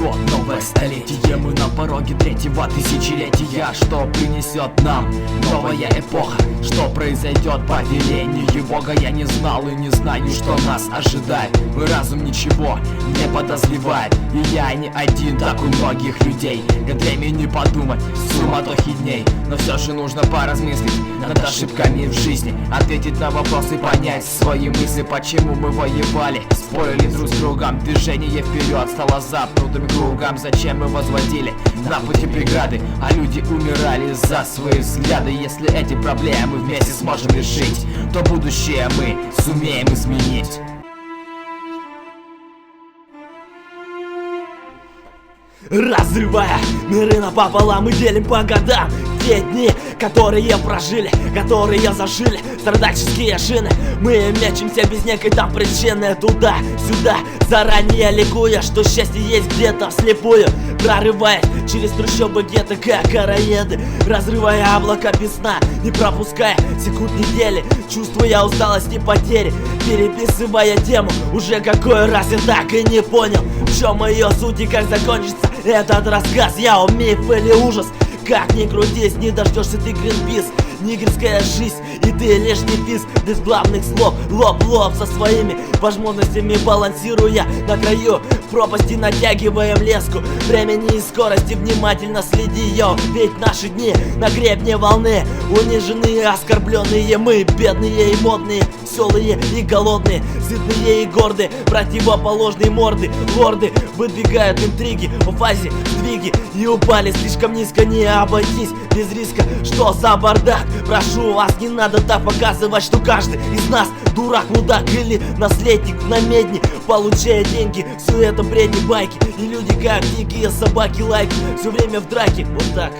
год, новое столетие. Мы на пороге третьего тысячелетия. Что принесет нам новая эпоха? Что произойдет по велению Бога? Я не знал и не знаю, что нас ожидает. Мой разум ничего не подозревает, и я не один, так у многих людей. Нет времени подумать, суматохи дней. Но все же нужно поразмыслить над ошибками в жизни, ответить на вопросы, понять свои мысли. Почему мы воевали, спорили друг с другом? Движение вперед стало запнутым кругом. Зачем мы возводили на пути преграды, а люди умирали за свои взгляды? Если эти проблемы вместе сможем решить, то будущее мы сумеем изменить. Разрывая миры напополам, мы делим по годам те дни, которые прожили, которые зажили страдальческие шины. Мы мечемся без некой там причины, туда-сюда, заранее ликуя, что счастье есть где-то вслепую. Прорываясь через трущобы гетто, как короеды, разрывая облака без сна, не пропуская секунд недели, чувствуя усталость и потери, переписывая тему. Уже какой раз я так и не понял, в чем ее суть и как закончится этот рассказ. Я миф или ужас? Как ни крутись, не дождешься ты Гринпис. Нигерская жизнь, и ты лишь дефис без главных слов, лоб в лоб со своими возможностями, балансируя на краю пропасти, натягиваем леску времени и скорости. Внимательно следи, ведь наши дни на гребне волны. Униженные, оскорбленные мы, бедные и модные, веселые и голодные, сытные и гордые, противоположные морды. Лорды выдвигают интриги в фазе сдвиги, и упали слишком низко, не обойтись без риска. Что за бардак? Прошу вас, не надо так показывать, что каждый из нас дурак, мудак или наследник на медне, получая деньги. Все это бредни, байки, и люди как дикие собаки, лайки, все время в драке, вот так.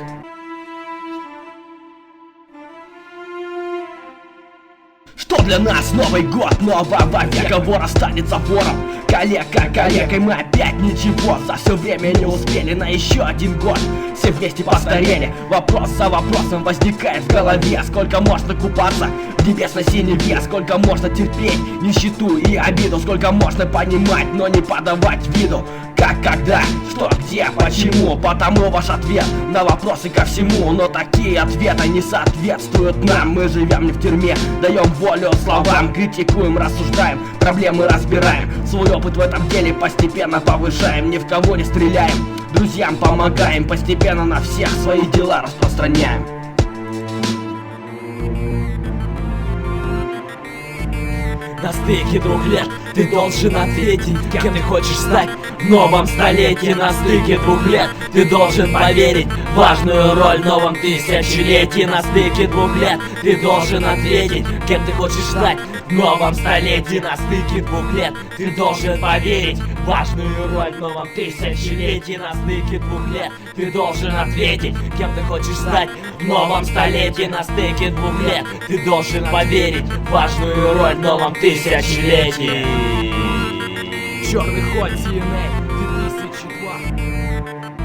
Что для нас Новый год нового века? Вор останется вором, калека калекой. Мы опять ничего за все время не успели на еще один год. Все вместе постарели, вопрос за вопросом возникает в голове. Сколько можно купаться в небесной синеве? Сколько можно терпеть нищету и обиду? Сколько можно понимать, но не подавать виду? Как, когда, что, где, почему? Потому ваш ответ на вопросы ко всему. Но такие ответы не соответствуют нам. Мы живем не в тюрьме, даем волю словам, критикуем, рассуждаем, проблемы разбираем. Свой опыт в этом деле постепенно повышаем, ни в кого не стреляем, друзьям помогаем, постепенно на всех свои дела распространяем. На стыке 2 лет ты должен ответить, кем ты хочешь стать в новом столетии. На стыке 2 лет ты должен поверить в важную роль в новом тысячелетии. На стыке 2 лет ты должен ответить, кем ты хочешь стать в новом столетии. На стыке 2 лет ты должен поверить в важную роль в новом тысячелетии. На стыке 2 лет ты должен ответить, кем ты хочешь стать в новом столетии. На стыке 2 лет ты должен поверить в важную роль в новом тысячелетии. Черный ход TNA 2002.